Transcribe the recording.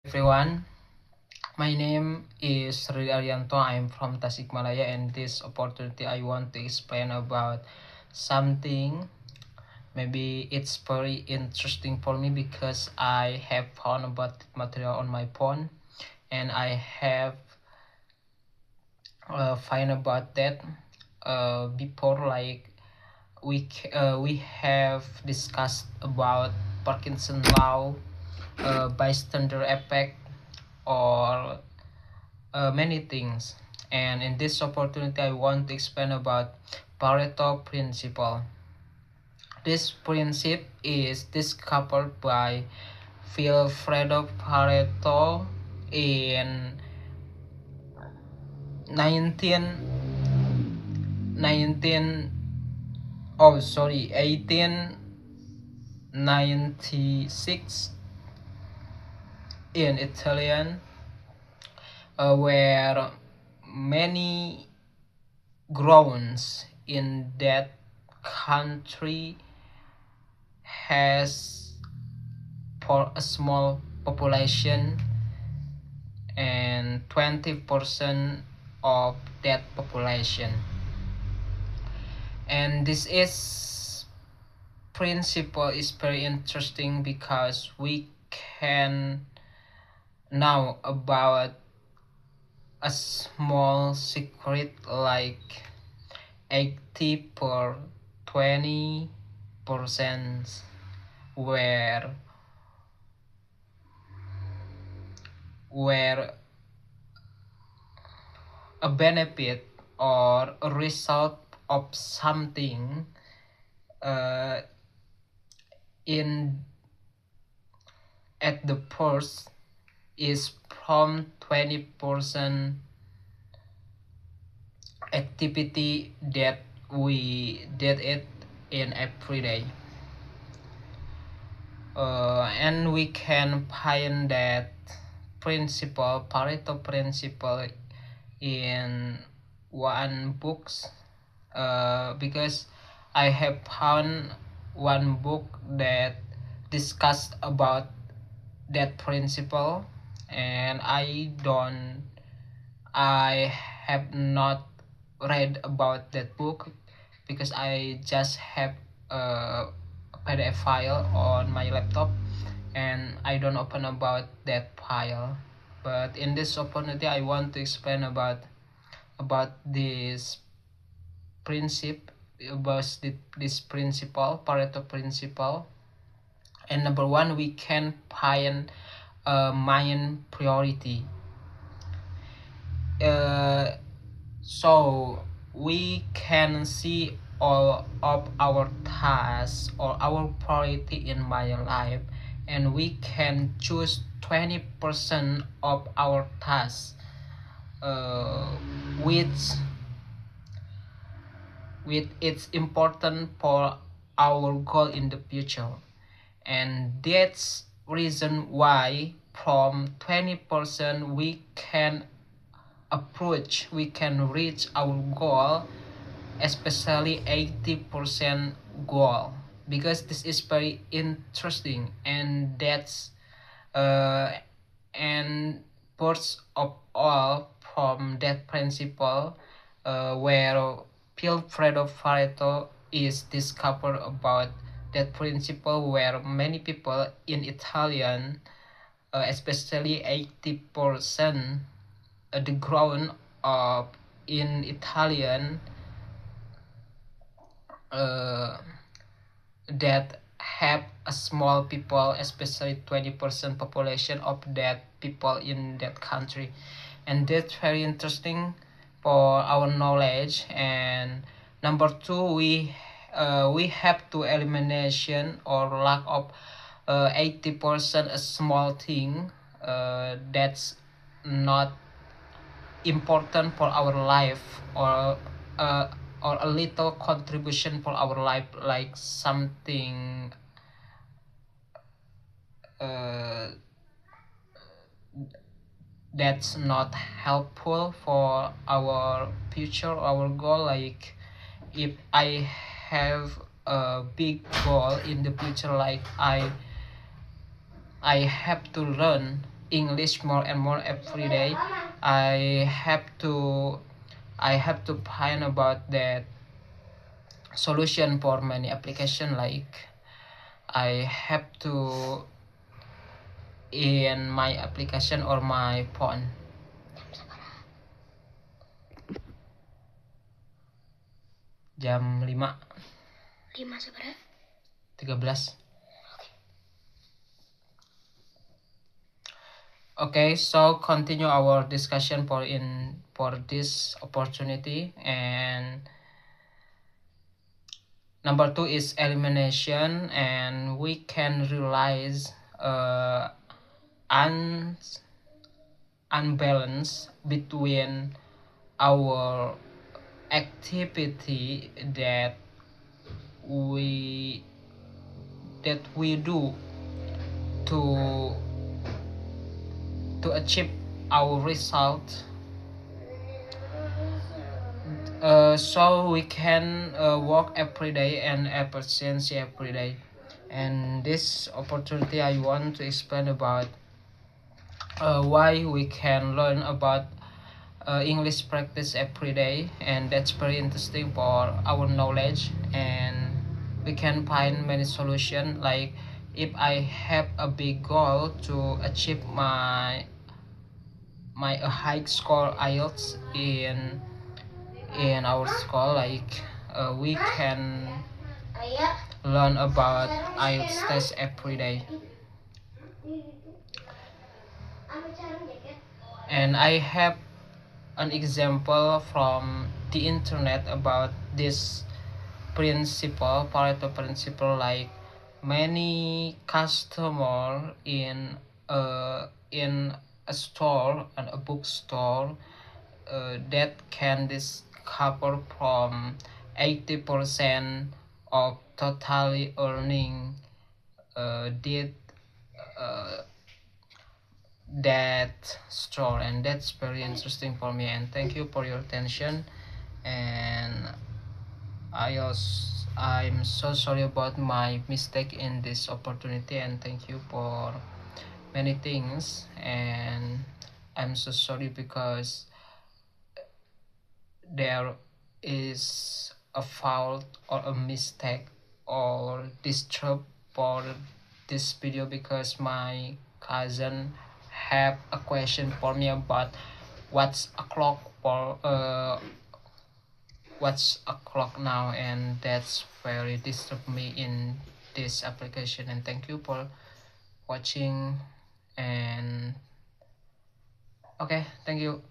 Everyone. My name is Sri Arianto. I'm from Tasikmalaya, and this opportunity I want to explain about something. Maybe it's very interesting for me because I have found about material on my phone, and I have find about that before. Like we have discussed about Parkinson law, bystander effect, or many things. And in this opportunity, I want to explain about Pareto principle. This principle is discovered by Vilfredo Pareto in 19 19 oh sorry 1896 in Italian, where many grounds in that country has for a small population, and 20% of that population. And this is principle is very interesting because we can know about a small secret like 80 per 20%, where where a benefit or a result of something uh, in at the first is from 20% activity that we did it in every day. And we can find that principle, Pareto principle, in one books, because I have found one book that discussed about that principle, and I have not read about that book because I just have a PDF file on my laptop, and I don't open about that file. But in this opportunity, I want to explain about this principle, about this principle, Pareto principle. And number one, we can find a main priority. uh, so we can see all of our tasks or our priority in my life, and we can choose 20% of our tasks, uh, which it's important for our goal in the future. And that's reason why from 20% we can reach our goal, especially 80% goal, because this is very interesting. And that's uh, and first of all, from that principle, where Pilfredo Pareto is discovered about that principle, where many people in Italian, especially 80%, the ground of in Italian, uh, that have a small people, especially 20% population of that people in that country. And that's very interesting for our knowledge. And number two, we have to elimination or lack of 80% a small thing, that's not important for our life, uh, or a little contribution for our life, like something uh, that's not helpful for our future, our goal. Like if I have a big goal in the future, like I have to learn English more and more every day. I have to I have to find about that solution for many application, like I have to in my application or my phone. Jam 5. 13. Okay, so continue our discussion for this opportunity. And number 2 is elimination, and we can realize un unbalance between our activity we that we do to achieve our result, so we can work every day and efficiency every day. And this opportunity I want to explain about why we can learn about English practice every day, and that's very interesting for our knowledge. And we can find many solutions, like if I have a big goal to achieve my a high score IELTS in our school, like we can learn about IELTS test every day. And I have an example from the internet about this principle, Pareto principle, like many customer in a store and a bookstore that can discover from 80% of totally earning did uh, that store. And that's very interesting for me, and thank you for your attention. And I'm so sorry about my mistake in this opportunity, and thank you for many things. And I'm so sorry because there is a fault or a mistake or disturb for this video, because my cousin have a question for me about what's o'clock for what's o'clock now, and that's very disturb me in this application. And thank you for watching. And okay, thank you.